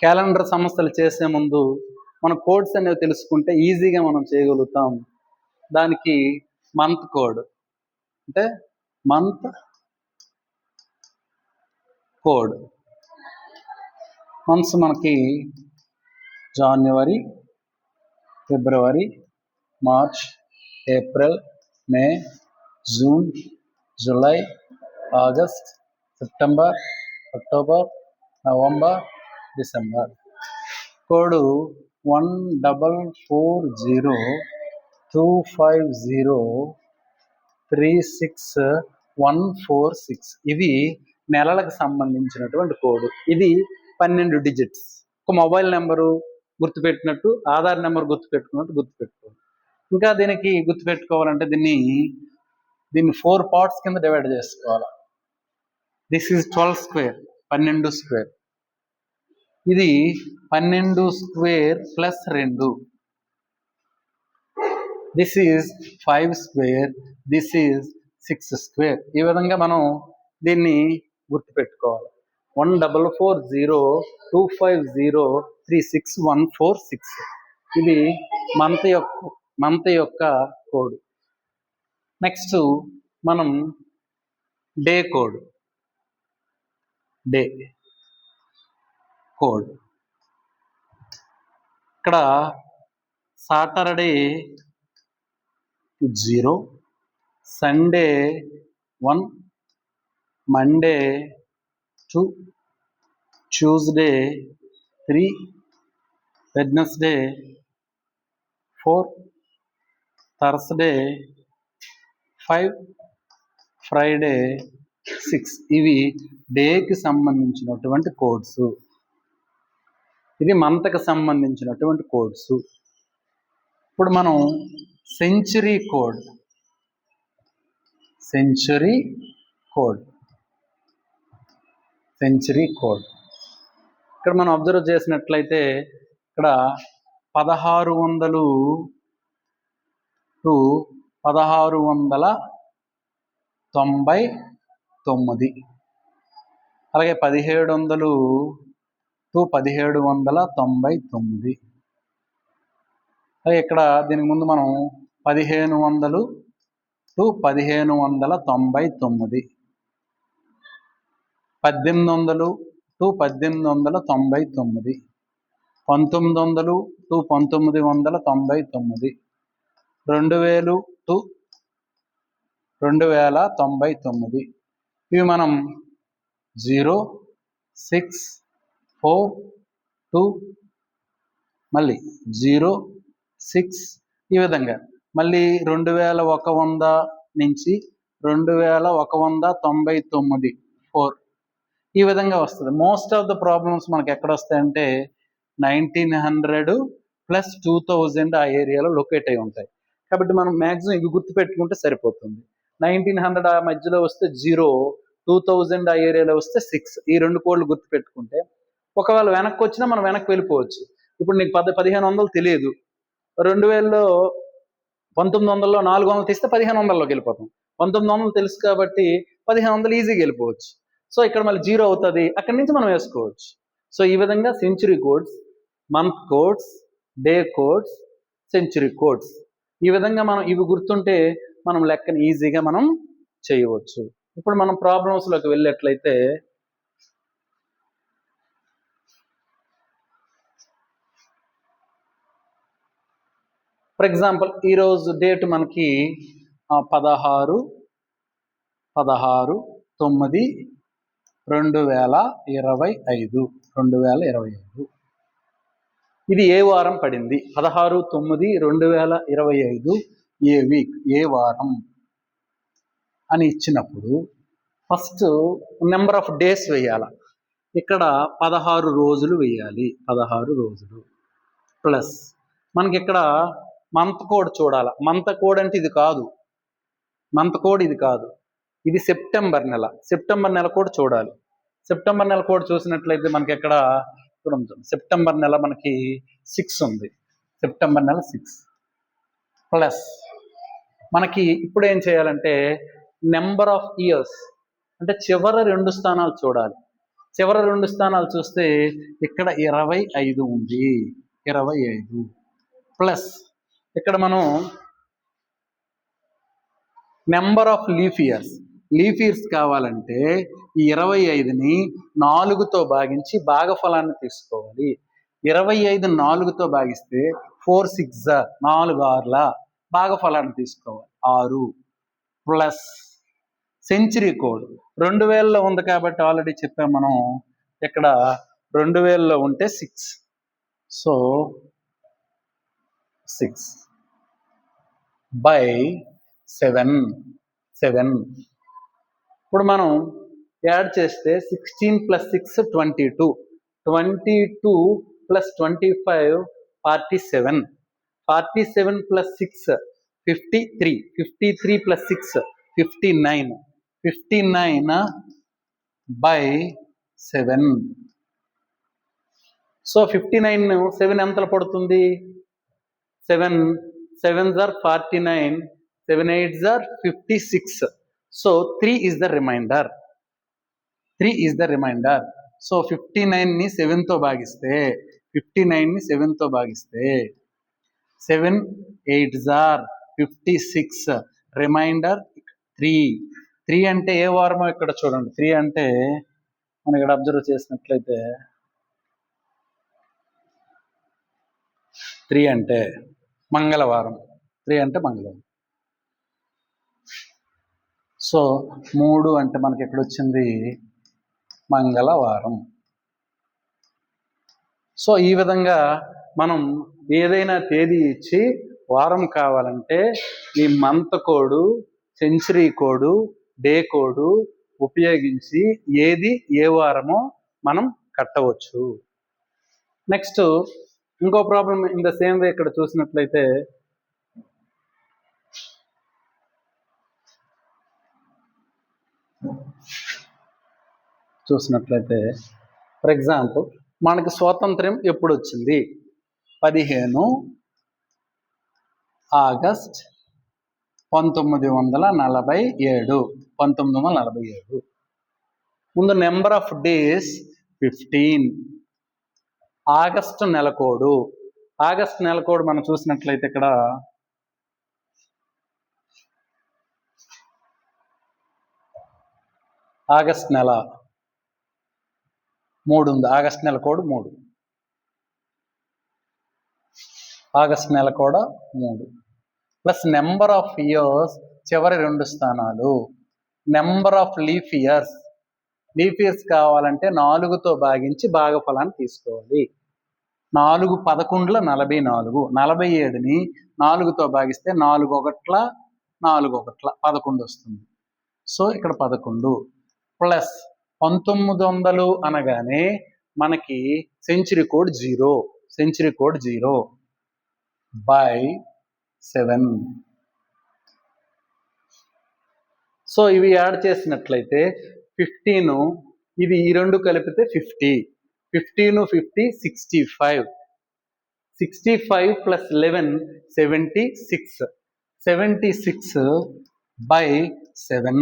Calendar సమస్యలు చేసే ముందు మన కోడ్స్ అనేవి తెలుసుకుంటే ఈజీగా మనం చేయగలుగుతాం. దానికి మంత్ కోడ్ అంటే మంత్ కోడ్. మంత్స్ మనకి జనవరి, ఫిబ్రవరి, March, April, May, June, July, August, September, October, November, December. Code 144025036 ఇవి నెలలకు సంబంధించినటువంటి కోడ్. ఇది 12 డిజిట్స్. ఒక మొబైల్ నెంబరు గుర్తుపెట్టినట్టు, ఆధార్ నెంబర్ గుర్తుపెట్టుకున్నట్టు గుర్తుపెట్టుకోవాలి. ఇంకా దీనికి గుర్తుపెట్టుకోవాలంటే దీన్ని 4 పార్ట్స్ కింద డివైడ్ చేసుకోవాలి. This is 12 square, 12 square. ఇది 12 square plus 2. This is 5 square, this is 6 square. ఈ విధంగా మనం దీన్ని గుర్తుపెట్టుకోవాలి. 144025036 ఇది మంత్ యొక్క కోడ్. నెక్స్ట్ మనం డే కోడ్. డే కోడ్ ఇక్కడ Saturday 0, Sunday 1, Monday 2, Tuesday 3, Wednesday 4, Thursday 5, Friday 6. ఇవి డేకి సంబంధించినటువంటి కోడ్స్. ఇది మంత్కి సంబంధించినటువంటి కోడ్స్. ఇప్పుడు మనం సెంచరీ కోడ్. సెంచరీ కోడ్ ఇక్కడ మనం అబ్జర్వ్ చేసినట్లయితే ఇక్కడ 1600 to 1699, అలాగే 1700 to 1799. అలాగే ఇక్కడ దీనికి ముందు మనం 1500 to 1599, 1800 to 1899, 1900 to 1999, 2000 to 2099. ఇవి మనం 0, 6, 4, 2, మళ్ళీ 0, 6 ఈ విధంగా మళ్ళీ 2100 నుంచి 2199 4 ఈ విధంగా వస్తుంది. మోస్ట్ ఆఫ్ ద ప్రాబ్లమ్స్ మనకి ఎక్కడ వస్తాయంటే 1900 ప్లస్ 2000 ఆ ఏరియాలో లొకేట్ అయి ఉంటాయి. కాబట్టి మనం మ్యాక్సిమం ఇవి గుర్తుపెట్టుకుంటే సరిపోతుంది. 1900 ఆ మధ్యలో వస్తే 0, 2000 ఆ ఏరియాలో వస్తే 6. ఈ 2 కోడ్లు గుర్తుపెట్టుకుంటే ఒకవేళ వెనక్కి వచ్చినా మనం వెనక్కి వెళ్ళిపోవచ్చు. ఇప్పుడు నీకు 1500 తెలియదు, 2000లో 1900లో 400 తీస్తే 1500లోకి వెళ్ళిపోతాం. 1900 తెలుసు కాబట్టి 1500 ఈజీగా వెళ్ళిపోవచ్చు. సో ఇక్కడ మళ్ళీ 0 అవుతుంది, అక్కడి నుంచి మనం వేసుకోవచ్చు. సో ఈ విధంగా century codes, month codes, day codes, century codes, ఈ విధంగా మనం ఇవి గుర్తుంటే మనం లెక్కని ఈజీగా మనం చేయవచ్చు. ఇప్పుడు మనం ప్రాబ్లమ్స్లోకి వెళ్ళేట్లయితే ఫర్ ఎగ్జాంపుల్ ఈరోజు డేట్ మనకి 16/9/2025. ఇది ఏ వారం పడింది? 16/9/2025 ఏ వీక్, ఏ వారం అని ఇచ్చినప్పుడు ఫస్ట్ నెంబర్ ఆఫ్ డేస్ వేయాలి. ఇక్కడ 16 రోజులు వేయాలి. 16 రోజులు ప్లస్ మనకి ఇక్కడ మంత్ కోడ్ చూడాలి. మంత్ కోడ్ అంటే ఇది కాదు, మంత్ కోడ్ ఇది కాదు, ఇది సెప్టెంబర్ నెల. సెప్టెంబర్ నెల కోడ్ చూడాలి. సెప్టెంబర్ నెల కోడ్ చూసినట్లయితే మనకి ఎక్కడ సెప్టెంబర్ నెల మనకి 6 ఉంది. సెప్టెంబర్ నెల 6 ప్లస్ మనకి ఇప్పుడు ఏం చేయాలంటే నెంబర్ ఆఫ్ ఇయర్స్ అంటే చివరి 2 స్థానాలు చూడాలి. చివరి 2 స్థానాలు చూస్తే ఇక్కడ 25 ఉంది. 25 ప్లస్ ఇక్కడ మనం నెంబర్ ఆఫ్ లీఫ్ ఇయర్స్ కావాలంటే ఈ 25ని 4తో భాగించి భాగఫలాన్ని తీసుకోవాలి. 25 4తో భాగిస్తే 4 6 4 6ల భాగఫలాన్ని తీసుకోవాలి 6 ప్లస్ సెంచరీ కోడ్ 2000లో ఉంది కాబట్టి ఆల్రెడీ చెప్పాం మనం. ఇక్కడ 2000లో ఉంటే 6, సో 6 by 7. ఇప్పుడు మనం యాడ్ చేస్తే 16 + 6 22, 22 + 25 47, 47 + 6 53, 53 + 6 59, 59 by 7. సో 59 7 ఎంతలో పడుతుంది? 7 7s are 49, 7 8s are 56. So 3 is the remainder. 3 is the remainder. So 59ని 7తో భాగిస్తే 59ని 7తో భాగిస్తే 7 8s are 56. రిమైండర్ 3. 3 అంటే ఏ వారమో ఇక్కడ చూడండి. 3 అంటే మనం ఇక్కడ అబ్జర్వ్ చేసినట్లయితే 3 అంటే మంగళవారం. 3 అంటే మంగళవారం. సో 3 అంటే మనకి ఎక్కడ వచ్చింది? మంగళవారం. సో ఈ విధంగా మనం ఏదైనా తేదీ ఇచ్చి వారం కావాలంటే ఈ month code, century code, day code ఉపయోగించి ఏది ఏ వారమో మనం కట్టవచ్చు. నెక్స్ట్ ఇంకో problem in the same way ఇక్కడ చూసినట్లయితే ఫర్ ఎగ్జాంపుల్ మనకి స్వాతంత్ర్యం ఎప్పుడు వచ్చింది? 15 ఆగస్ట్ 1947. 1947. ముందు నెంబర్ ఆఫ్ డేస్ 15. ఆగస్టు నెలకోడు. ఆగస్ట్ నెలకోడు మనం చూసినట్లయితే ఇక్కడ ఆగస్ట్ నెల 3 ఉంది. ఆగస్ట్ నెల కోడ్ 3. ఆగస్ట్ నెల కూడా 3 ప్లస్ నెంబర్ ఆఫ్ ఇయర్స్ చివరి 2 స్థానాలు. నెంబర్ ఆఫ్ లీఫ్ ఇయర్స్ కావాలంటే 4తో భాగించి భాగఫలాన్ని తీసుకోవాలి. 4 11 44, 47ని 4తో భాగిస్తే 4 1 4 1 11 వస్తుంది. సో ఇక్కడ 11 ప్లస్ 1900 అనగానే మనకి సెంచరీ కోడ్ 0 by 7. సో ఇవి యాడ్ చేసినట్లయితే 15, ఇవి ఈ 2 కలిపితే 50, 15 50 65, 65 + 11 76, 76 by 7.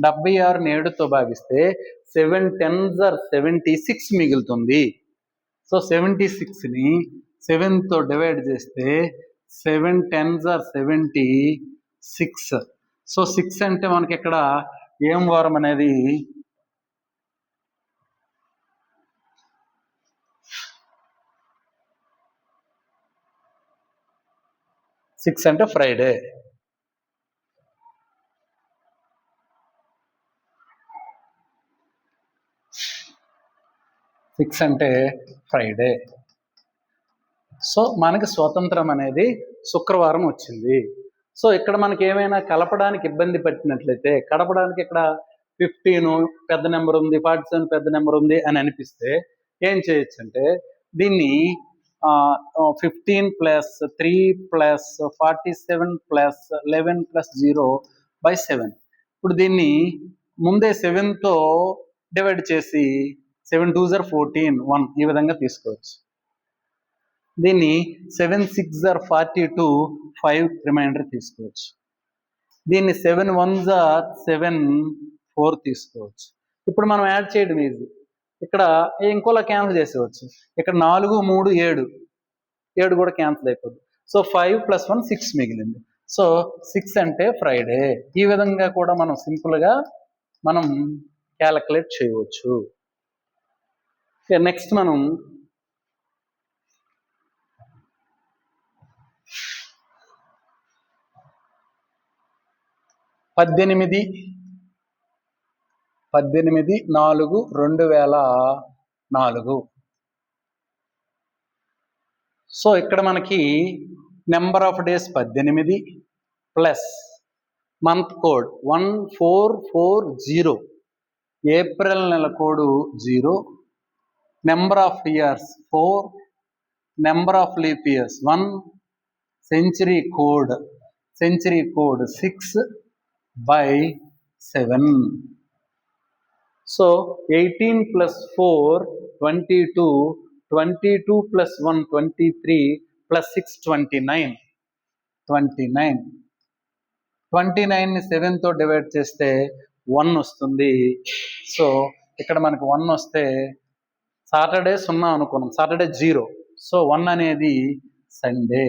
76ని 7తో భాగిస్తే 7 10s are 76 మిగులుతుంది. సో 76ని 7తో డివైడ్ చేస్తే 7 10s are 76. సో 6 అంటే మనకి ఇక్కడ ఏం వారం అనేది 6 అంటే ఫ్రైడే. సో మనకి స్వాతంత్రం అనేది శుక్రవారం వచ్చింది. సో ఇక్కడ మనకి ఏమైనా కలపడానికి ఇబ్బంది పట్టినట్లయితే, కలపడానికి ఇక్కడ 15 పెద్ద నెంబర్ ఉంది, 47 పెద్ద నెంబర్ ఉంది అని అనిపిస్తే ఏం చేయొచ్చు అంటే దీన్ని 15 + 3 + 47 + 11 + 0 by 7. ఇప్పుడు దీన్ని ముందే 7తో డివైడ్ చేసి 7 2s are 14, 1 ఈ విధంగా తీసుకోవచ్చు. దీన్ని 7 6s are 42, 5 రిమైండర్ తీసుకోవచ్చు. దీన్ని 7 1s are 7, 4 తీసుకోవచ్చు. ఇప్పుడు మనం యాడ్ చేయడం ఈజీ. ఇక్కడ ఇంకోలా క్యాన్సిల్ చేసేవచ్చు. ఇక్కడ 4, 3, 7 7 కూడా క్యాన్సిల్ అయిపోద్ది. సో 5 + 1 6 మిగిలింది. సో 6 అంటే ఫ్రైడే. ఈ విధంగా కూడా మనం సింపుల్గా మనం క్యాలిక్యులేట్ చేయవచ్చు. నెక్స్ట్ మనం పద్దెనిమిది 4/2004. సో ఇక్కడ మనకి number of days 18 plus month code 1440, April నెల code 0, number of years 4, number of leap years 1, century code 6/7. So 18 + 4 22, 22 + 1 23 + 6 29. 29ని 7తో divide చేస్తే 1 వస్తుంది. సో ఇక్కడ మనకు 1 వస్తే సాటర్డే 0 అనుకున్నాం, సాటర్డే 0. సో 1 అనేది సండే.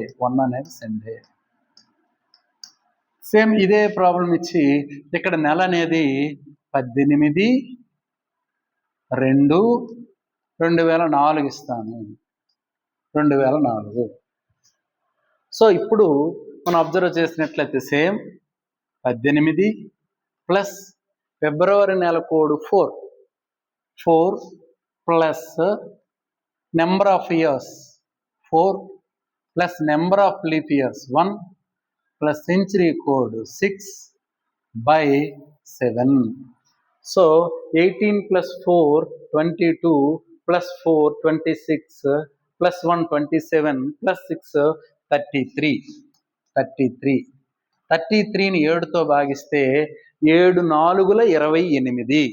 సేమ్ ఇదే ప్రాబ్లం ఇచ్చి ఇక్కడ నెల అనేది 18/2/2004 ఇస్తాను. 2004. సో ఇప్పుడు మనం అబ్జర్వ్ చేసినట్లయితే సేమ్ 18 ప్లస్ ఫిబ్రవరి నెల code 4 plus number of years 4 plus number of leap years 1 plus century code 6/7. So 18 + 4 22 + 4 26 + 1 27 + 6 33. 33ని 7తో భాగిస్తే 7 4 28.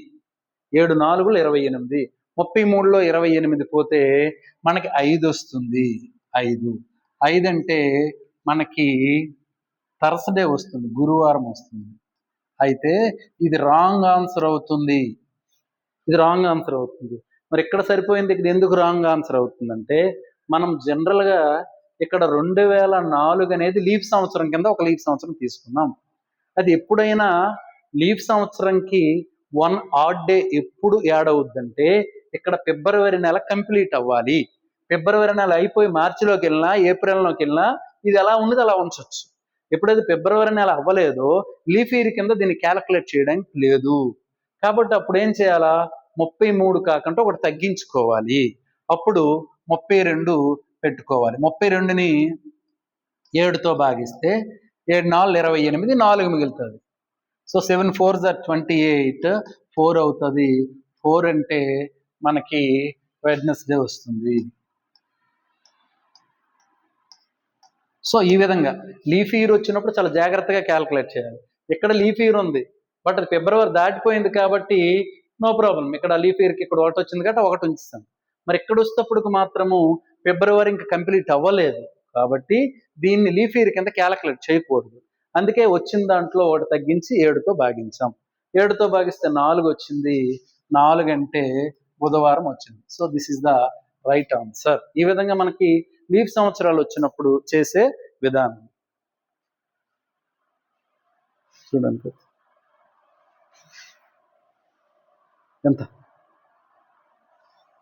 7 4 28. 33లో 28 పోతే మనకి 5 వస్తుంది. 5 అంటే మనకి థర్స్డే వస్తుంది, గురువారం వస్తుంది. అయితే ఇది రాంగ్ ఆన్సర్ అవుతుంది. మరి ఇక్కడ సరిపోయింది, ఇక్కడ ఎందుకు రాంగ్ ఆన్సర్ అవుతుందంటే మనం జనరల్గా ఇక్కడ 2004 అనేది లీప్ సంవత్సరం కింద ఒక లీప్ సంవత్సరం తీసుకున్నాం. అది ఎప్పుడైనా లీప్ సంవత్సరంకి 1 ఆడ్ డే ఎప్పుడు యాడ్ అవుద్దంటే ఇక్కడ ఫిబ్రవరి నెల కంప్లీట్ అవ్వాలి. ఫిబ్రవరి నెల అయిపోయి మార్చిలోకి వెళ్ళినా ఏప్రిల్లోకి వెళ్ళినా ఇది ఎలా ఉన్నది అలా ఉంచవచ్చు. ఎప్పుడైతే ఫిబ్రవరి నెల అవ్వలేదో లీఫ్ ఇయర్ కింద దీన్ని క్యాలిక్యులేట్ చేయడానికి లేదు. కాబట్టి అప్పుడు ఏం చేయాలా, 33 కాకుండా ఒకటి తగ్గించుకోవాలి. అప్పుడు 32 పెట్టుకోవాలి. 32ని 7తో భాగిస్తే 7 4 28, 4 మిగులుతుంది. సో 7 4 28, 4 అవుతుంది. 4 అంటే మనకి వెడ్నెస్డే వస్తుంది. సో ఈ విధంగా లీఫ్ ఇయర్ వచ్చినప్పుడు చాలా జాగ్రత్తగా క్యాలిక్యులేట్ చేయాలి. ఇక్కడ లీఫ్ ఇయర్ ఉంది, బట్ అది ఫిబ్రవరి దాటిపోయింది కాబట్టి నో ప్రాబ్లం. ఇక్కడ లీఫ్ ఇయర్కి ఇక్కడ 1 వచ్చింది కాబట్టి 1 ఉంచుతాం. మరి ఇక్కడ వచ్చేటప్పటికి మాత్రము ఫిబ్రవరి ఇంకా కంప్లీట్ అవ్వలేదు కాబట్టి దీన్ని లీఫ్ ఇయర్ కింద క్యాలిక్యులేట్ చేయకూడదు. అందుకే వచ్చిన దాంట్లో 1 తగ్గించి 7తో భాగించాం. 7తో భాగిస్తే 4 వచ్చింది. 4 అంటే బుధవారం వచ్చింది. So this is the right answer. ఈ విధంగా మనకి లీఫ్ సంవత్సరాలు వచ్చినప్పుడు చేసే విధానం చూడండి ఎంత